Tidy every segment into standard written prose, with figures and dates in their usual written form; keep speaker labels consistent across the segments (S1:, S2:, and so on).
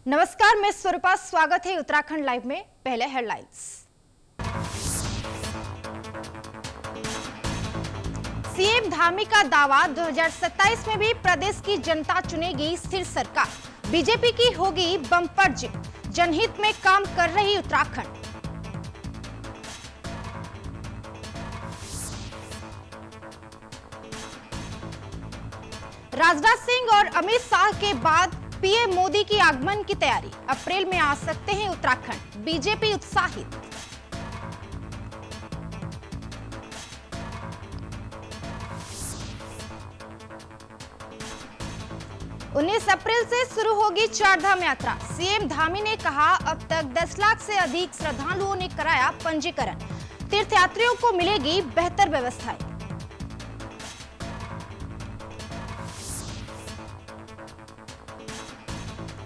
S1: नमस्कार, मैं स्वरूपा। स्वागत है उत्तराखंड लाइव में। पहले हेडलाइंस। सीएम धामी का दावा, 2027 में भी प्रदेश की जनता चुनेगी स्थिर सरकार। बीजेपी की होगी बम्पर जीत। जनहित में काम कर रही उत्तराखंड। राजनाथ सिंह और अमित शाह के बाद पीएम मोदी की आगमन की तैयारी। अप्रैल में आ सकते हैं उत्तराखंड। बीजेपी उत्साहित। उन्नीस अप्रैल से शुरू होगी चारधाम यात्रा। सीएम धामी ने कहा, अब तक 10 लाख से अधिक श्रद्धालुओं ने कराया पंजीकरण। तीर्थयात्रियों को मिलेगी बेहतर व्यवस्थाएं।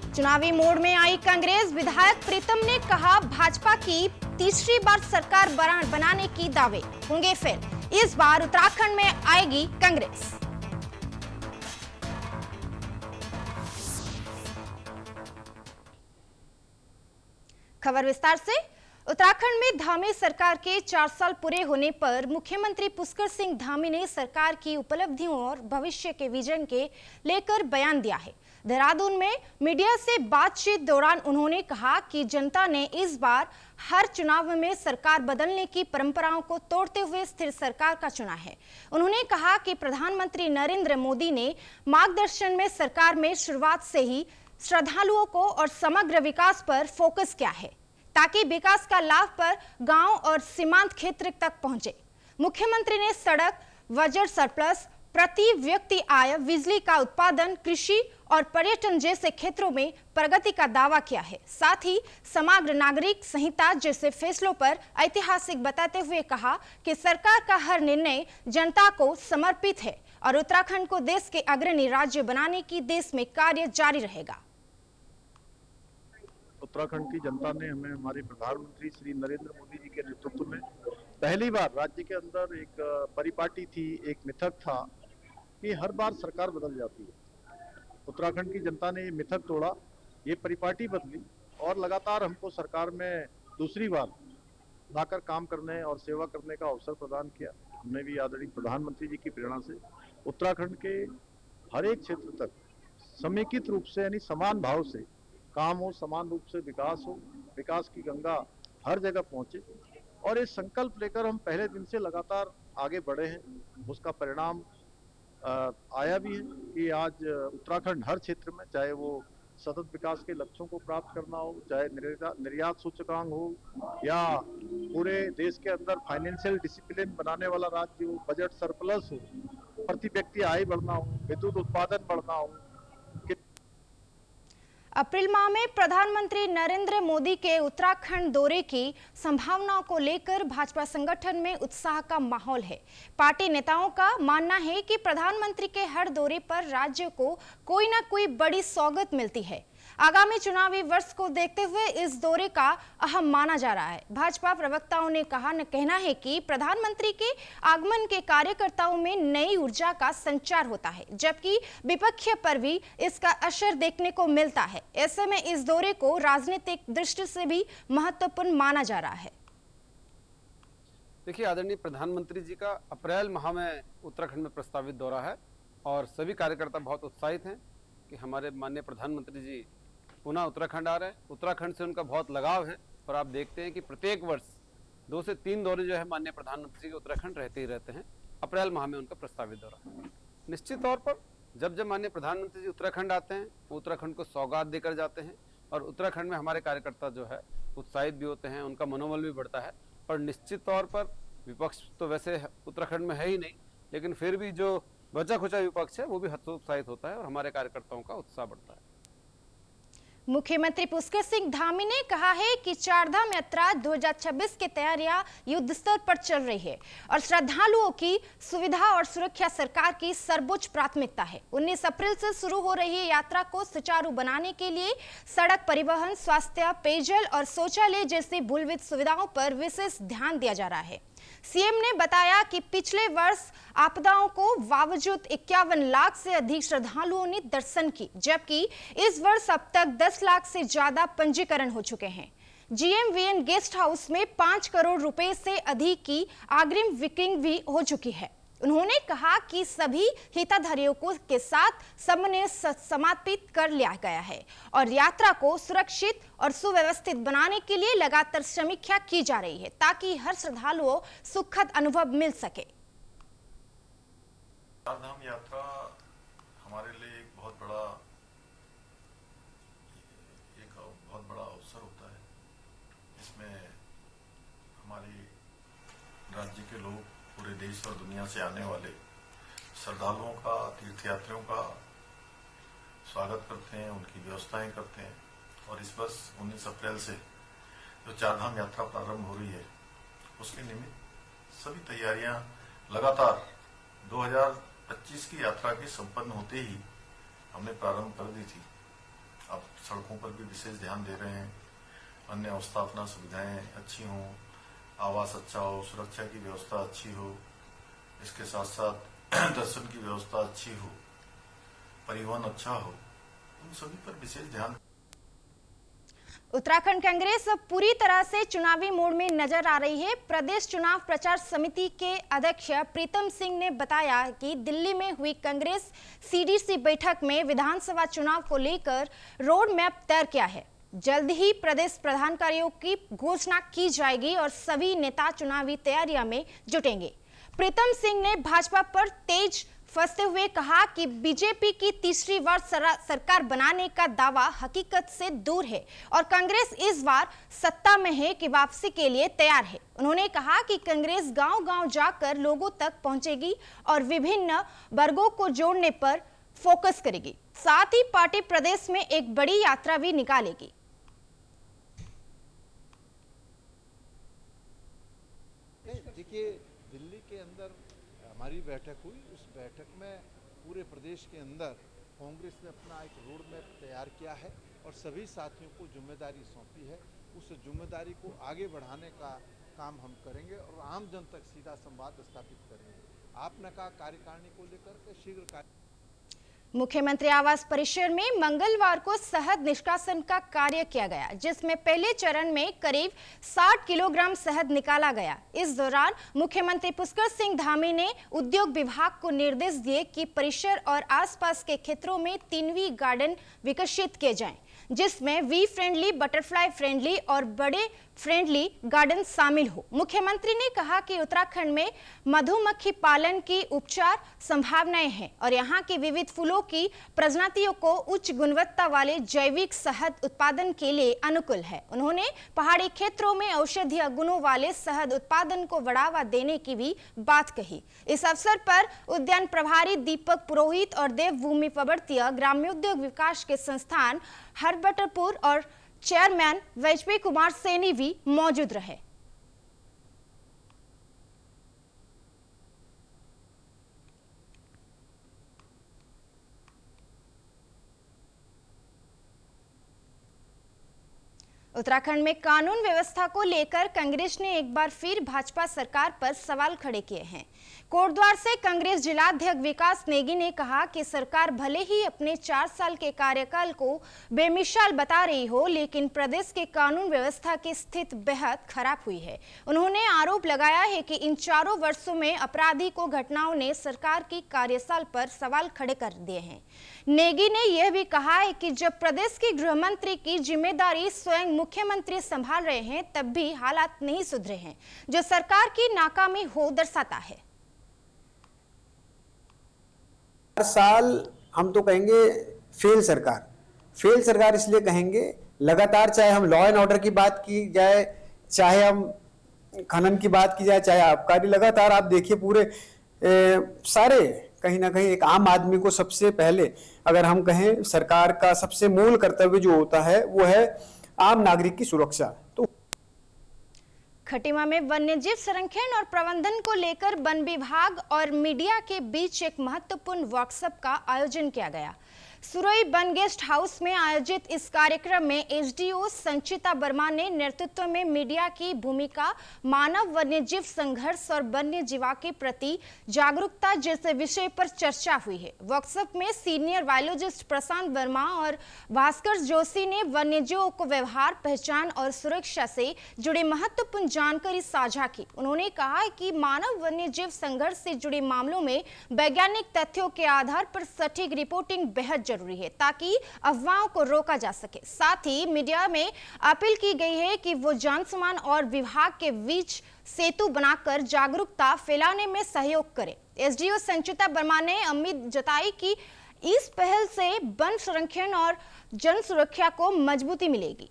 S1: चुनावी मोड़ में आई कांग्रेस। विधायक प्रीतम ने कहा, भाजपा की तीसरी बार सरकार बनाने की दावे होंगे फेल। इस बार उत्तराखंड में आएगी कांग्रेस। खबर विस्तार से। उत्तराखंड में धामी सरकार के 4 साल पूरे होने पर मुख्यमंत्री पुष्कर सिंह धामी ने सरकार की उपलब्धियों और भविष्य के विजन के लेकर बयान दिया है। देहरादून में मीडिया से बातचीत दौरान उन्होंने कहा कि जनता ने इस बार हर चुनाव में सरकार बदलने की परंपराओं को तोड़ते हुए स्थिर सरकार का चुना है। उन्होंने कहा कि प्रधानमंत्री नरेंद्र मोदी ने मार्गदर्शन में सरकार में शुरुआत से ही श्रद्धालुओं को और समग्र विकास पर फोकस किया है, ताकि विकास का लाभ पर गांव और सीमांत क्षेत्र तक पहुंचे। मुख्यमंत्री ने सड़क, बजट सरप्लस, प्रति व्यक्ति आय, बिजली का उत्पादन, कृषि और पर्यटन जैसे क्षेत्रों में प्रगति का दावा किया है। साथ ही समग्र नागरिक संहिता जैसे फैसलों पर ऐतिहासिक बताते हुए कहा कि सरकार का हर निर्णय जनता को समर्पित है और उत्तराखंड को देश के अग्रणी राज्य बनाने की देश में कार्य जारी रहेगा।
S2: उत्तराखंड की जनता ने हमें हमारे प्रधानमंत्री श्री नरेंद्र मोदी जी के नेतृत्व में पहली बार राज्य के अंदर एक परिपाटी थी, एक मिथक था कि हर बार सरकार बदल जाती है। उत्तराखंड की जनता ने ये मिथक तोड़ा, ये परिपाटी बदली और लगातार हमको सरकार में दूसरी बार लाकर काम करने और सेवा करने का अवसर प्रदान किया। हमने भी आदरणीय प्रधानमंत्री जी की प्रेरणा से उत्तराखंड के हर एक क्षेत्र तक समेकित रूप से यानी समान भाव से काम हो, समान रूप से विकास हो, विकास की गंगा हर जगह पहुंचे और ये संकल्प लेकर हम पहले दिन से लगातार आगे बढ़े हैं। उसका परिणाम आया भी है कि आज उत्तराखंड हर क्षेत्र में, चाहे वो सतत विकास के लक्ष्यों को प्राप्त करना हो, चाहे निर्यात सूचकांक हो या पूरे देश के अंदर फाइनेंशियल डिसिप्लिन बनाने वाला राज्य हो, बजट सरप्लस हो, प्रति व्यक्ति आय बढ़ना हो, विद्युत उत्पादन बढ़ना हो।
S1: अप्रैल माह में प्रधानमंत्री नरेंद्र मोदी के उत्तराखंड दौरे की संभावनाओं को लेकर भाजपा संगठन में उत्साह का माहौल है। पार्टी नेताओं का मानना है कि प्रधानमंत्री के हर दौरे पर राज्य को कोई ना कोई बड़ी सौगात मिलती है। आगामी चुनावी वर्ष को देखते हुए इस दौरे का अहम माना जा रहा है। भाजपा प्रवक्ताओं ने कहना है कि प्रधानमंत्री के आगमन के कार्यकर्ताओं में नई ऊर्जा का संचार होता है, जबकि विपक्ष पर भी इसका असर देखने को मिलता है। ऐसे में इस दौरे को राजनीतिक दृष्टि से भी महत्वपूर्ण माना जा रहा है।
S3: देखिए, आदरणीय प्रधानमंत्री जी का अप्रैल माह में उत्तराखंड में प्रस्तावित दौरा है और सभी कार्यकर्ता बहुत उत्साहित हैं कि हमारे माननीय प्रधानमंत्री जी पुनः उत्तराखंड आ रहे हैं। उत्तराखंड से उनका बहुत लगाव है और आप देखते हैं कि प्रत्येक वर्ष 2 से 3 दौरे जो है माननीय प्रधानमंत्री जी के उत्तराखंड रहते ही रहते हैं। अप्रैल माह में उनका प्रस्तावित दौरा। निश्चित तौर पर जब माननीय प्रधानमंत्री जी उत्तराखंड आते हैं, वो उत्तराखंड को सौगात देकर जाते हैं और उत्तराखंड में हमारे कार्यकर्ता जो है उत्साहित भी होते हैं, उनका मनोबल भी बढ़ता है। और निश्चित तौर पर विपक्ष तो वैसे उत्तराखंड में है ही नहीं, लेकिन फिर भी जो बचा खुचा विपक्ष है वो भी हतोत्साहित होता है और हमारे कार्यकर्ताओं का उत्साह बढ़ता है।
S1: मुख्यमंत्री पुष्कर सिंह धामी ने कहा है कि चारधाम यात्रा 2026 की तैयारियां युद्ध स्तर पर चल रही है और श्रद्धालुओं की सुविधा और सुरक्षा सरकार की सर्वोच्च प्राथमिकता है। 19 अप्रैल से शुरू हो रही यात्रा को सुचारू बनाने के लिए सड़क परिवहन, स्वास्थ्य, पेयजल और शौचालय जैसी मूलभूत सुविधाओं पर विशेष ध्यान दिया जा रहा है। सीएम ने बताया कि पिछले वर्ष आपदाओं को बावजूद 51 लाख से अधिक श्रद्धालुओं ने दर्शन की, जबकि इस वर्ष अब तक 10 लाख से ज्यादा पंजीकरण हो चुके हैं। GMVN गेस्ट हाउस में 5 करोड़ रुपए से अधिक की अग्रिम बुकिंग भी हो चुकी है। उन्होंने कहा कि सभी हितधारकों को के साथ समन्वय समापित कर लिया गया है और यात्रा को सुरक्षित और सुव्यवस्थित बनाने के लिए लगातार समीक्षा की जा रही है ताकि हर श्रद्धालुओं सुखद अनुभव मिल सके।
S4: चारधाम यात्रा हमारे लिए एक बहुत बड़ा अवसर होता है। इसमें हमारे राज्य के लोग पूरे देश और दुनिया से आने वाले श्रद्धालुओं का, तीर्थयात्रियों का स्वागत करते हैं, उनकी व्यवस्थाएं करते हैं। और इस वर्ष 19 अप्रैल से जो चारधाम यात्रा प्रारंभ हो रही है, उसके निमित्त सभी तैयारियां लगातार 2025 की यात्रा के संपन्न होते ही हमने प्रारंभ कर दी थी। अब सड़कों पर भी विशेष ध्यान दे रहे हैं, अन्य अवस्थापना सुविधाएं अच्छी हों, आवास अच्छा हो, सुरक्षा की व्यवस्था अच्छी हो, इसके साथ साथ दर्शन की व्यवस्था अच्छी हो, परिवहन अच्छा हो, उन सभी पर विशेष ध्यान।
S1: उत्तराखंड कांग्रेस पूरी तरह से चुनावी मोड में नजर आ रही है। प्रदेश चुनाव प्रचार समिति के अध्यक्ष प्रीतम सिंह ने बताया कि दिल्ली में हुई कांग्रेस CDC बैठक में विधानसभा चुनाव को लेकर रोड मैप तैयार किया है। जल्द ही प्रदेश प्रधान कार्यों की घोषणा की जाएगी और सभी नेता चुनावी तैयारियों में जुटेंगे। प्रीतम सिंह ने भाजपा पर तेज फंसते हुए कहा कि बीजेपी की तीसरी बार सरकार बनाने का दावा हकीकत से दूर है और कांग्रेस इस बार सत्ता में है कि वापसी के लिए तैयार है। उन्होंने कहा कि कांग्रेस गांव-गांव जाकर लोगों तक पहुंचेगी और विभिन्न वर्गों को जोड़ने पर फोकस करेगी। साथ ही पार्टी प्रदेश में एक बड़ी यात्रा भी निकालेगी।
S5: देखिए, दिल्ली के अंदर हमारी बैठक हुई। उस बैठक में पूरे प्रदेश के अंदर कांग्रेस ने अपना एक रोड मैप तैयार किया है और सभी साथियों को जिम्मेदारी सौंपी है। उस जिम्मेदारी को आगे बढ़ाने का काम हम करेंगे और आम जन तक सीधा संवाद स्थापित करेंगे। आपने कहा कार्यकारिणी को लेकर के शीघ्र
S1: मुख्यमंत्री आवास परिसर में मंगलवार को शहद निष्कासन का कार्य किया गया, जिसमें पहले चरण में करीब 60 किलोग्राम शहद निकाला गया। इस दौरान मुख्यमंत्री पुष्कर सिंह धामी ने उद्योग विभाग को निर्देश दिए कि परिसर और आसपास के क्षेत्रों में 3 गार्डन विकसित किए जाएं, जिसमें वी फ्रेंडली, बटरफ्लाई फ्रेंडली और बड़े फ्रेंडली गार्डन शामिल हो। मुख्यमंत्री ने कहा कि उत्तराखंड में मधुमक्खी पालन की उपचार संभावनाएं हैं और यहां के विविध फूलों की प्रजातियों को उच्च गुणवत्ता वाले जैविक शहद उत्पादन के लिए अनुकूल है। उन्होंने पहाड़ी क्षेत्रों में औषधीय गुणों वाले शहद उत्पादन को बढ़ावा देने की भी बात कही। इस अवसर पर उद्यान प्रभारी दीपक पुरोहित और देवभूमि पर्वतीय ग्राम्योद्योग विकास के संस्थान हरबटरपुर और चेयरमैन वाजपेयी कुमार सैनी भी मौजूद रहे। उत्तराखंड में कानून व्यवस्था को लेकर कांग्रेस ने एक बार फिर भाजपा सरकार पर सवाल खड़े किए हैं। कोटद्वार से कांग्रेस जिलाध्यक्ष विकास नेगी ने कहा कि सरकार भले ही अपने 4 साल के कार्यकाल को बेमिसाल बता रही हो, लेकिन प्रदेश के कानून व्यवस्था की स्थिति बेहद खराब हुई है। उन्होंने आरोप लगाया है कि इन 4 वर्षों में आपराधिक घटनाओं ने सरकार की कार्यकाल पर सवाल खड़े कर दिए हैं। नेगी ने यह भी कहा है कि जब प्रदेश के गृह मंत्री की जिम्मेदारी स्वयं मुख्यमंत्री संभाल रहे हैं, तब भी हालात नहीं सुधरे हैं, जो सरकार की नाकामी हो दर्शाता है।
S6: हर साल हम तो कहेंगे फेल सरकार इसलिए कहेंगे, लगातार चाहे हम लॉ एंड ऑर्डर की बात की जाए, चाहे हम खनन की बात की जाए, चाहे आबकारी, लगातार आप देखिए पूरे सारे कहीं ना कहीं एक आम आदमी को सबसे पहले अगर हम कहें सरकार का सबसे मूल कर्तव्य जो होता है वो है आम नागरिक की सुरक्षा। तो
S1: खटीमा में वन्यजीव संरक्षण और प्रबंधन को लेकर वन विभाग और मीडिया के बीच एक महत्वपूर्ण वर्कशॉप का आयोजन किया गया। सुरई बन गेस्ट हाउस में आयोजित इस कार्यक्रम में एसडीओ संचिता वर्मा ने नेतृत्व में मीडिया की भूमिका, मानव वन्यजीव संघर्ष और वन्य जीवा के प्रति जागरूकता जैसे विषय पर चर्चा हुई है। वर्कशॉप में सीनियर बायोलॉजिस्ट प्रशांत वर्मा और भास्कर जोशी ने वन्यजीवों को व्यवहार, पहचान और सुरक्षा से जुड़ी महत्वपूर्ण जानकारी साझा की। उन्होंने कहा कि मानव वन्यजीव संघर्ष से जुड़े मामलों में वैज्ञानिक तथ्यों के आधार पर सटीक रिपोर्टिंग बेहद जरूरी है ताकि अफवाहों को रोका जा सके। साथ ही मीडिया में अपील की गई है कि वो जनसम्मान और विभाग के बीच सेतु बनाकर जागरूकता फैलाने में सहयोग करे। एसडीओ संचिता वर्मा ने उम्मीद जताई कि इस पहल से वन संरक्षण और जन सुरक्षा को मजबूती मिलेगी।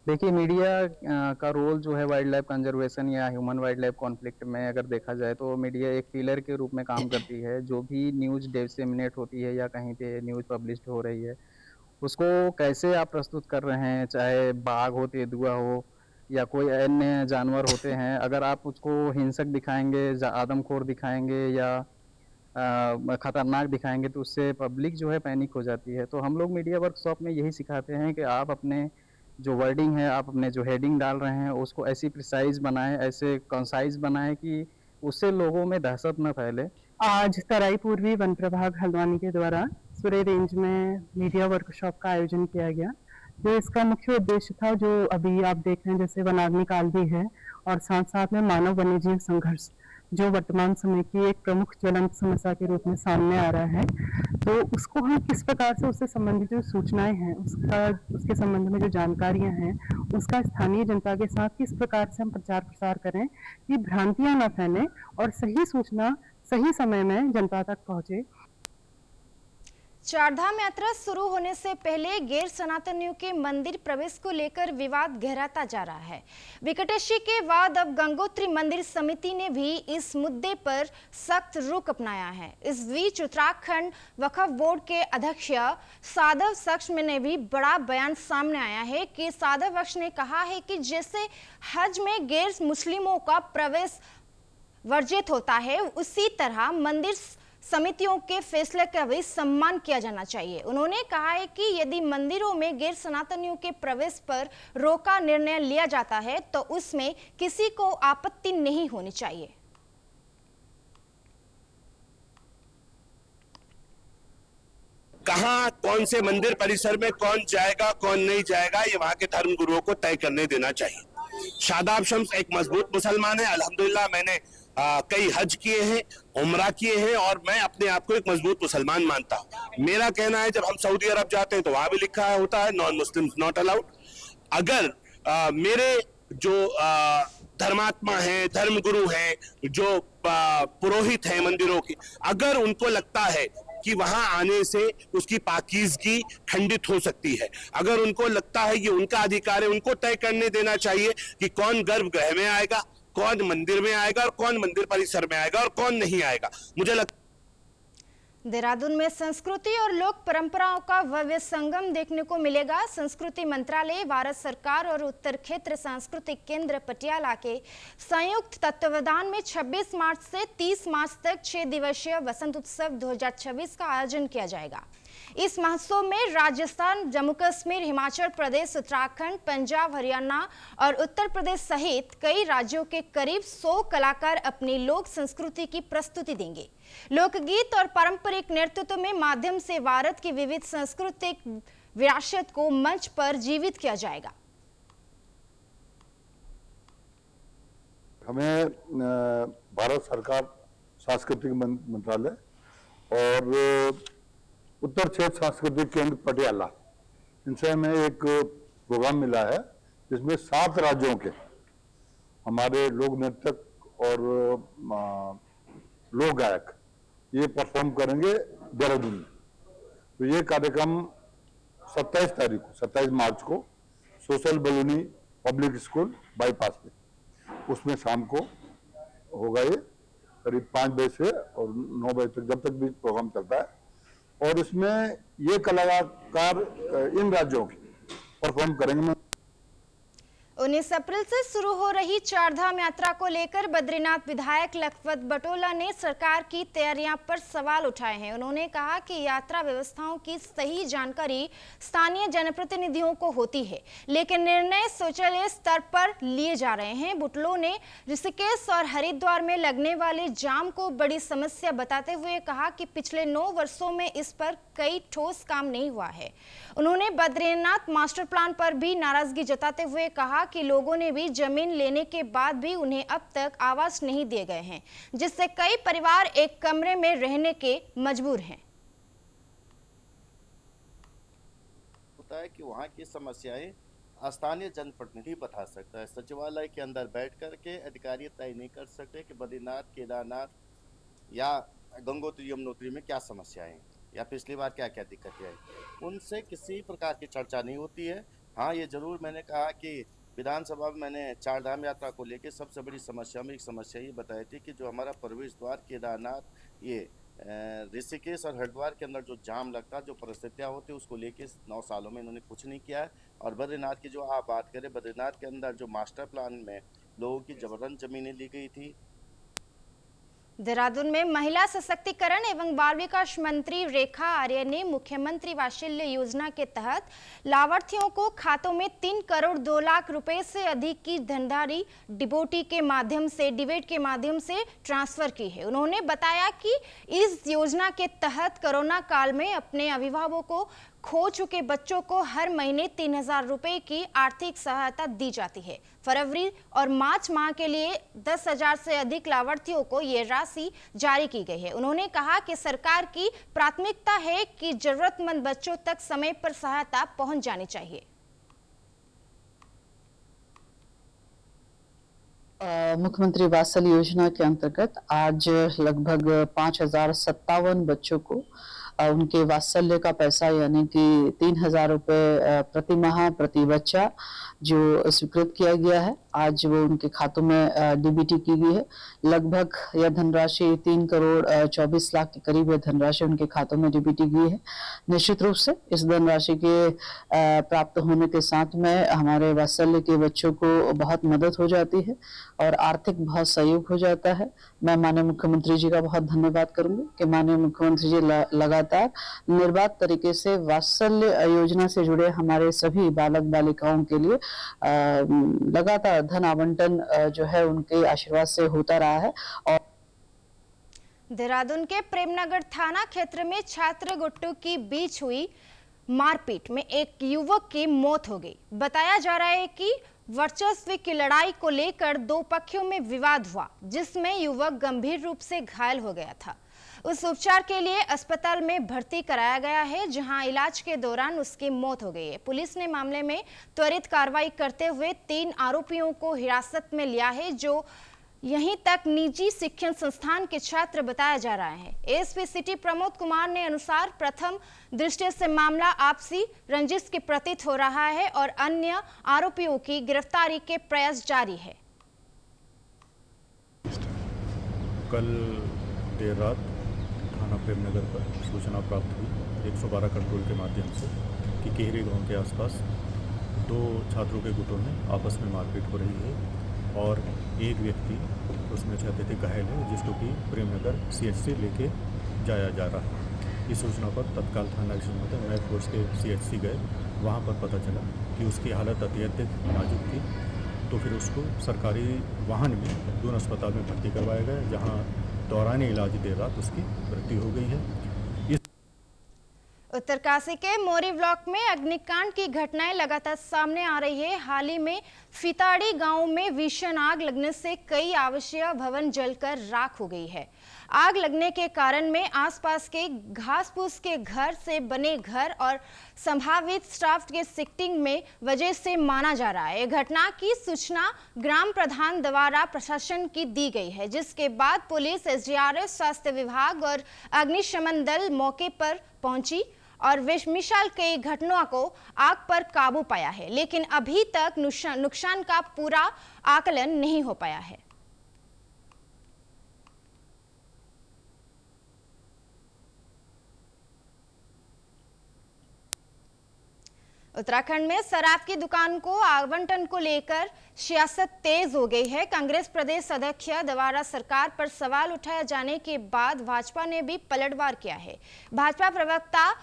S7: देखिए, मीडिया का रोल जो है वाइल्ड लाइफ कंजर्वेशन या ह्यूमन वाइल्ड लाइफ कॉन्फ्लिक्ट में अगर देखा जाए तो मीडिया एक पिलर के रूप में काम करती है। जो भी न्यूज़ डिसेमिनेट होती है या कहीं पे न्यूज़ पब्लिश हो रही है, उसको कैसे आप प्रस्तुत कर रहे हैं, चाहे बाघ हो, तेंदुआ हो या कोई अन्य जानवर होते हैं, अगर आप उसको हिंसक दिखाएंगे, आदमखोर दिखाएंगे या खतरनाक दिखाएंगे तो उससे पब्लिक जो है पैनिक हो जाती है। तो हम लोग मीडिया वर्कशॉप में यही सिखाते हैं कि आप अपने जो वर्डिंग है, आप अपने जो हेडिंग डाल रहे हैं उसको ऐसी प्रिसाइज बनाएं, ऐसे कंसाइज बनाएं कि उससे लोगों में दहशत न फैले।
S8: आज तराई पूर्वी वन प्रभाग हल्द्वानी के द्वारा सुरई रेंज में मीडिया वर्कशॉप का आयोजन किया गया। जो इसका मुख्य उद्देश्य था, जो अभी आप देख रहे हैं जैसे वनाग्नि काल भी है और साथ साथ में मानव वन्यजीव संघर्ष जो वर्तमान समय की एक प्रमुख ज्वलंत समस्या के रूप में सामने आ रहा है, तो उसको हम किस प्रकार से उससे संबंधित जो सूचनाएं हैं उसके संबंध में जो जानकारियां हैं उसका स्थानीय जनता के साथ किस प्रकार से हम प्रचार प्रसार करें कि भ्रांतियां न फैलें और सही सूचना सही समय में जनता तक पहुंचे।
S1: चारधाम यात्रा शुरू होने से पहले गैर सनातनियों के मंदिर प्रवेश को लेकर विवाद गहराता जा रहा है। विकटशी के बाद अब गंगोत्री मंदिर समिति ने भी इस मुद्दे पर सख्त रुख अपनाया है। इस बीच उत्तराखंड वक्फ बोर्ड के अध्यक्ष साधव सक्ष में ने भी बड़ा बयान सामने आया है कि साधव सक्ष ने कहा है कि जैसे हज में गैर मुस्लिमों का प्रवेश वर्जित होता है, उसी तरह मंदिर समितियों के फैसले का भी सम्मान किया जाना चाहिए। उन्होंने कहा है कि यदि मंदिरों में गैर सनातनियों के प्रवेश पर रोका निर्णय लिया जाता है तो उसमें किसी को आपत्ति नहीं होनी चाहिए।
S9: कहां कौन से मंदिर परिसर में कौन जाएगा कौन नहीं जाएगा, ये वहां के धर्म गुरुओं को तय करने देना चाहिए। शादाब शम्स एक मजबूत मुसलमान है। अल्हम्दुलिल्लाह मैंने कई हज किए हैं, उम्रा किए हैं और मैं अपने आप को एक मजबूत मुसलमान मानता हूं। मेरा कहना है जब हम सऊदी अरब जाते हैं तो वहां भी लिखा होता है नॉन मुस्लिम्स नॉट अलाउड। अगर मेरे जो धर्मात्मा हैं, धर्म गुरु हैं, जो पुरोहित हैं मंदिरों के, अगर उनको लगता है कि वहां आने से उसकी पाकीज़गी खंडित हो सकती है, अगर उनको लगता है ये उनका अधिकार है, उनको तय करने देना चाहिए कि कौन गर्भगृह में आएगा, कौन मंदिर में आएगा और कौन मंदिर परिसर में आएगा और कौन नहीं आएगा। मुझे लगता
S1: देहरादून में संस्कृति और लोक परंपराओं का भव्य संगम देखने को मिलेगा। संस्कृति मंत्रालय, भारत सरकार और उत्तर क्षेत्र सांस्कृतिक केंद्र पटियाला के संयुक्त तत्वावधान में 26 मार्च से 30 मार्च तक 6 दिवसीय वसंत उत्सव 2026 का आयोजन किया जाएगा। इस महोत्सव में राजस्थान, जम्मू कश्मीर, हिमाचल प्रदेश, उत्तराखंड, पंजाब, हरियाणा और उत्तर प्रदेश सहित कई राज्यों के करीब 100 कलाकार अपनी लोक संस्कृति की प्रस्तुति देंगे। लोकगीत और पारंपरिक नृत्य में माध्यम से भारत की विविध सांस्कृतिक विरासत को मंच पर जीवित किया जाएगा।
S10: हमें भारत सरकार सांस्कृतिक मंत्रालय और उत्तर क्षेत्र सांस्कृतिक केंद्र पटियाला, इनसे हमें एक प्रोग्राम मिला है जिसमें 7 राज्यों के हमारे लोक नर्तक और लोक गायक ये परफॉर्म करेंगे देहरादून में। तो ये कार्यक्रम 27 मार्च को social Baluni public school bypass पे, उसमें शाम को होगा। ये करीब 5 बजे से और 9 बजे तक, जब तक भी प्रोग्राम चलता है। और इसमें ये कलाकार इन राज्यों के परफॉर्म करेंगे।
S1: 19 अप्रैल से शुरू हो रही चारधाम यात्रा को लेकर बद्रीनाथ विधायक लखपत बटोला ने सरकार की तैयारियां पर सवाल उठाए हैं। उन्होंने कहा कि यात्रा व्यवस्थाओं की सही जानकारी स्थानीय जनप्रतिनिधियों को होती है, लेकिन निर्णय स्वचालित स्तर पर लिए जा रहे हैं। बुटलो ने ऋषिकेश और हरिद्वार में लगने वाले जाम को बड़ी समस्या बताते हुए कहा कि पिछले 9 वर्षों में इस पर कोई ठोस काम नहीं हुआ है। उन्होंने बद्रीनाथ मास्टर प्लान पर भी नाराजगी जताते हुए कहा कि लोगों ने भी जमीन लेने के बाद भी उन्हें अब तक आवास नहीं दिए गए हैं, जिससे कई परिवार एक कमरे में रहने के मजबूर हैं।
S11: होता है कि वहाँ की समस्याएं स्थानीय जनप्रतिनिधि बता सकता है। सचिवालय के अंदर बैठ करके अधिकारी तय नहीं कर सकते कि बद्रीनाथ, केदारनाथ या गंगोत्री यमुनोत्री में क्या समस्याएं हैं या पिछली बार क्या क्या दिक्कतें आई, उनसे किसी प्रकार की चर्चा नहीं होती है। हाँ, ये जरूर मैंने कहा कि विधानसभा में मैंने चारधाम यात्रा को लेकर सबसे बड़ी समस्या में एक समस्या ये बताई थी कि जो हमारा प्रवेश द्वार केदारनाथ, ये ऋषिकेश और हरिद्वार के अंदर जो जाम लगता, जो परिस्थितियाँ होती, उसको लेके 9 सालों में इन्होंने कुछ नहीं किया है। और बद्रीनाथ की जो आप बात करें, बद्रीनाथ के अंदर जो मास्टर प्लान में लोगों की जबरन जमीनें ली गई थी।
S1: देहरादून में महिला सशक्तिकरण एवं बाल विकास मंत्री रेखा आर्य ने मुख्यमंत्री वात्सल्य योजना के तहत लाभार्थियों को खातों में 3 करोड़ 2 लाख रुपए से अधिक की धनराशि डीबीटी के माध्यम से ट्रांसफर की है। उन्होंने बताया कि इस योजना के तहत कोरोना काल में अपने अभिभावकों को खो चुके बच्चों को हर महीने 3000 रुपए की आर्थिक सहायता दी जाती है। फरवरी और मार्च माह के लिए 10,000 से अधिक लाभार्थियों को ये राशि जारी की गई है। उन्होंने कहा कि सरकार की प्राथमिकता है कि जरूरतमंद बच्चों तक समय पर सहायता पहुंच जानी चाहिए।
S12: मुख्यमंत्री वात्सल्य योजना के अंतर्गत आज लगभग 5057 बच्चों को उनके वात्सल्य का पैसा यानी कि 3000 रुपये प्रति माह प्रति बच्चा जो स्वीकृत किया गया है, आज वो उनके खातों में डीबीटी की गई है। लगभग यह धनराशि 3 करोड़ 24 लाख के करीब यह धनराशि उनके खातों में डीबीटी की है। निश्चित रूप से इस धनराशि के प्राप्त होने के साथ में हमारे वात्सल्य के बच्चों को बहुत मदद हो जाती है और आर्थिक बहुत सहयोग हो जाता है। मैं माननीय मुख्यमंत्री जी का बहुत धन्यवाद करूंगी कि माननीय मुख्यमंत्री जी लगातार निर्बाध तरीके से वात्सल्य योजना से जुड़े हमारे सभी बालक बालिकाओं के लिए लगातार धन आवंटन जो है उनके आशीर्वाद से होता रहा है। और
S1: देहरादून के प्रेमनगर थाना क्षेत्र में छात्र गुट्टों के बीच हुई मारपीट में एक युवक की मौत हो गई। बताया जा रहा है कि वर्चस्व की लड़ाई को लेकर 2 पक्षों में विवाद हुआ, जिसमें युवक गंभीर रूप से घायल हो गया था। उस उपचार के लिए अस्पताल में भर्ती कराया गया है, जहां इलाज के दौरान उसकी मौत हो गई है। पुलिस ने मामले में त्वरित कार्रवाई करते हुए 3 आरोपियों को हिरासत में लिया है, जो यहीं तक निजी शिक्षण संस्थान के छात्र बताया जा रहा है। एसपी सिटी प्रमोद कुमार ने अनुसार प्रथम दृष्टि से मामला आपसी रंजिश के प्रतीत हो रहा है और अन्य आरोपियों की गिरफ्तारी के प्रयास जारी है।
S13: कल देर रात थाना प्रेमनगर पर सूचना प्राप्त हुई 112 कंट्रोल के माध्यम से कि केहरी गांव के आसपास 2 छात्रों के गुटों में आपस में मारपीट हो रही है और एक व्यक्ति उसमें अत्यधिक घायल है, जिसको कि प्रेमनगर सीएचसी लेके जाया जा रहा है। इस सूचना पर तत्काल थाना नए फोर्स के सीएचसी गए। वहाँ पर पता चला कि उसकी हालत अत्यधिक नाजुक थी, तो फिर उसको सरकारी वाहन में दून अस्पताल में भर्ती करवाया गया, जहाँ दौरान इलाज देर रात उसकी मृत्यु हो गई है।
S1: उत्तरकाशी के मोरी ब्लॉक में अग्निकांड की घटनाएं लगातार सामने आ रही है। हाल ही में फिताड़ी गांव में भीषण आग लगने से कई आवासीय भवन जलकर राख हो गई है। आग लगने के कारण में आसपास के घास फूस के घर से बने घर और संभावित स्टाफ के शिफ्टिंग में वजह से माना जा रहा है। घटना की सूचना ग्राम प्रधान द्वारा प्रशासन की दी गई है, जिसके बाद पुलिस, एसडीआरएफ, स्वास्थ्य विभाग और अग्निशमन दल मौके पर पहुंची और मिसाल कई घटनाओं को आग पर काबू पाया है, लेकिन अभी तक नुकसान का पूरा आकलन नहीं हो पाया है। उत्तराखंड में शराब की दुकान को आवंटन को लेकर सियासत तेज हो गई है। कांग्रेस प्रदेश अध्यक्ष द्वारा सरकार पर सवाल उठाए जाने के बाद भाजपा ने भी पलटवार किया है। भाजपा प्रवक्ता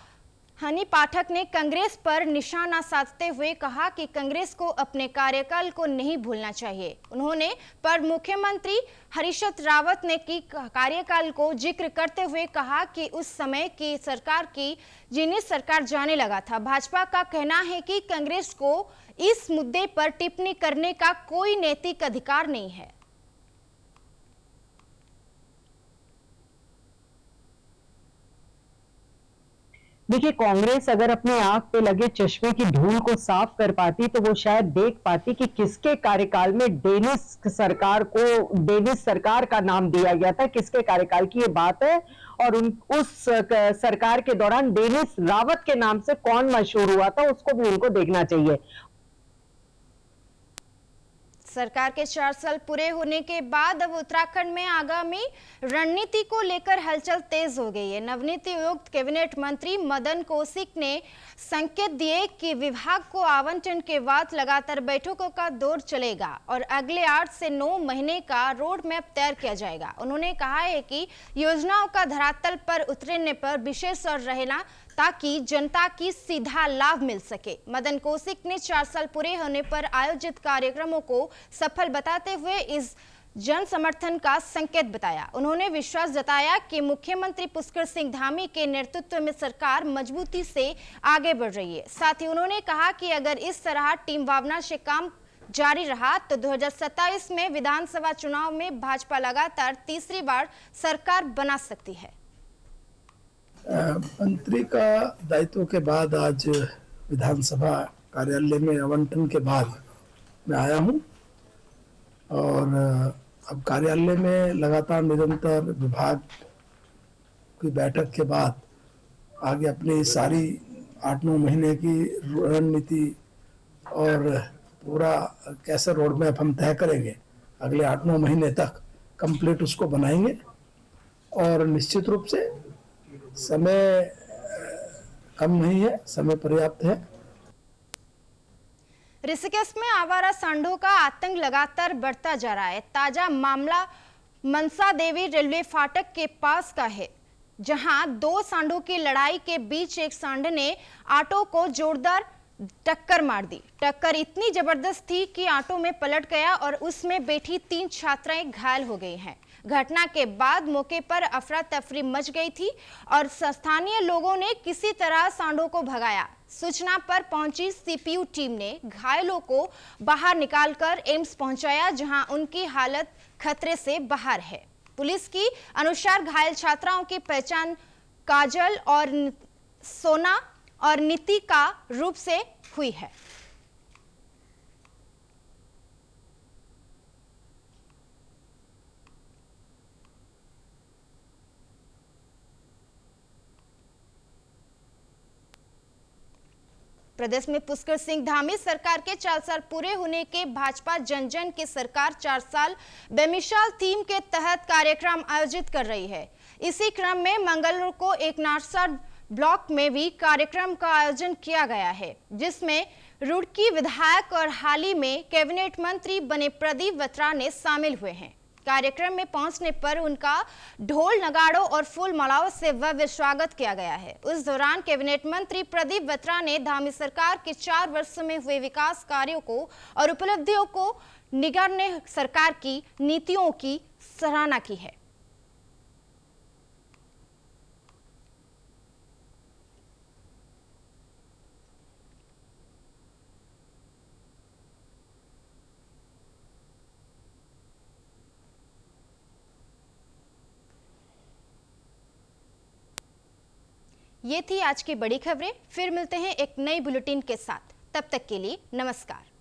S1: हनी पाठक ने कांग्रेस पर निशाना साधते हुए कहा कि कांग्रेस को अपने कार्यकाल को नहीं भूलना चाहिए। उन्होंने पर मुख्यमंत्री हरीश रावत ने की कार्यकाल को जिक्र करते हुए कहा कि उस समय की सरकार की जिन्हें सरकार जाने लगा था। भाजपा का कहना है कि कांग्रेस को इस मुद्दे पर टिप्पणी करने का कोई नैतिक अधिकार नहीं है।
S14: देखिए, कांग्रेस अगर अपने आंख पे लगे चश्मे की धूल को साफ कर पाती तो वो शायद देख पाती कि किसके कार्यकाल में डेनिस सरकार का नाम दिया गया था, किसके कार्यकाल की ये बात है। और उस सरकार के दौरान डेनिस रावत के नाम से कौन मशहूर हुआ था, उसको भी उनको देखना चाहिए।
S1: सरकार के 4 साल पूरे होने के बाद अब उत्तराखंड में आगामी रणनीति को लेकर हलचल तेज हो गई है। नवनीत नियुक्त कैबिनेट मंत्री मदन कौशिक ने संकेत दिए कि विभाग को आवंटन के बाद लगातार बैठकों का दौर चलेगा और अगले 8 से 9 महीने का रोड मैप तैयार किया जाएगा। उन्होंने कहा है कि योजनाओं का धरातल पर उतरने पर विशेष और रहना ताकि जनता की सीधा लाभ मिल सके। मदन कौशिक ने 4 साल पूरे होने पर आयोजित कार्यक्रमों को सफल बताते हुए इस जन समर्थन का संकेत बताया। उन्होंने विश्वास जताया कि मुख्यमंत्री पुष्कर सिंह धामी के नेतृत्व में सरकार मजबूती से आगे बढ़ रही है। साथ ही उन्होंने कहा कि अगर इस तरह टीम भावना से काम जारी रहा तो 2027 में विधानसभा चुनाव में भाजपा लगातार तीसरी बार सरकार बना सकती है।
S15: मंत्री का दायित्व के बाद आज विधानसभा कार्यालय में आवंटन के बाद मैं आया हूं और अब कार्यालय में लगातार निरंतर विभाग की बैठक के बाद आगे अपनी सारी 8-9 महीने की रणनीति और पूरा कैसे रोड मैप हम तय करेंगे अगले 8-9 महीने तक कंप्लीट उसको बनाएंगे। और निश्चित रूप से समय कम नहीं है, समय पर्याप्त है।
S1: ऋषिकेश में आवारा सांडों का आतंक लगातार बढ़ता जा रहा है। ताजा मामला मनसा देवी रेलवे फाटक के पास का है, जहां 2 सांडों की लड़ाई के बीच एक सांड ने ऑटो को जोरदार टक्कर मार दी। टक्कर इतनी जबरदस्त थी कि ऑटो में पलट गया और उसमें बैठी 3 छात्राएं घायल हो गई हैं। घटना के बाद मौके पर अफरा तफरी मच गई थी और स्थानीय लोगों ने किसी तरह सांडों को भगाया। सूचना पर पहुंची सीपीयू टीम ने घायलों को बाहर निकालकर एम्स पहुंचाया, जहां उनकी हालत खतरे से बाहर है। पुलिस की अनुसार घायल छात्राओं की पहचान काजल और सोना और नीति का रूप से हुई है। प्रदेश में पुष्कर सिंह धामी सरकार के 4 साल पूरे होने के भाजपा जन जन की सरकार 4 साल बेमिसाल थीम के तहत कार्यक्रम आयोजित कर रही है। इसी क्रम में मंगलवार को एक नारसार ब्लॉक में भी कार्यक्रम का आयोजन किया गया है, जिसमें रुड़की विधायक और हाल ही में कैबिनेट मंत्री बने प्रदीप बत्रा ने शामिल हुए हैं। कार्यक्रम में पहुंचने पर उनका ढोल नगाड़ों और फूल मालाओं से भव्य स्वागत किया गया है। उस दौरान कैबिनेट मंत्री प्रदीप बत्रा ने धामी सरकार के 4 वर्षों में हुए विकास कार्यों को और उपलब्धियों को निगारने सरकार की नीतियों की सराहना की है। ये थी आज की बड़ी खबरें। फिर मिलते हैं एक नई बुलेटिन के साथ। तब तक के लिए नमस्कार।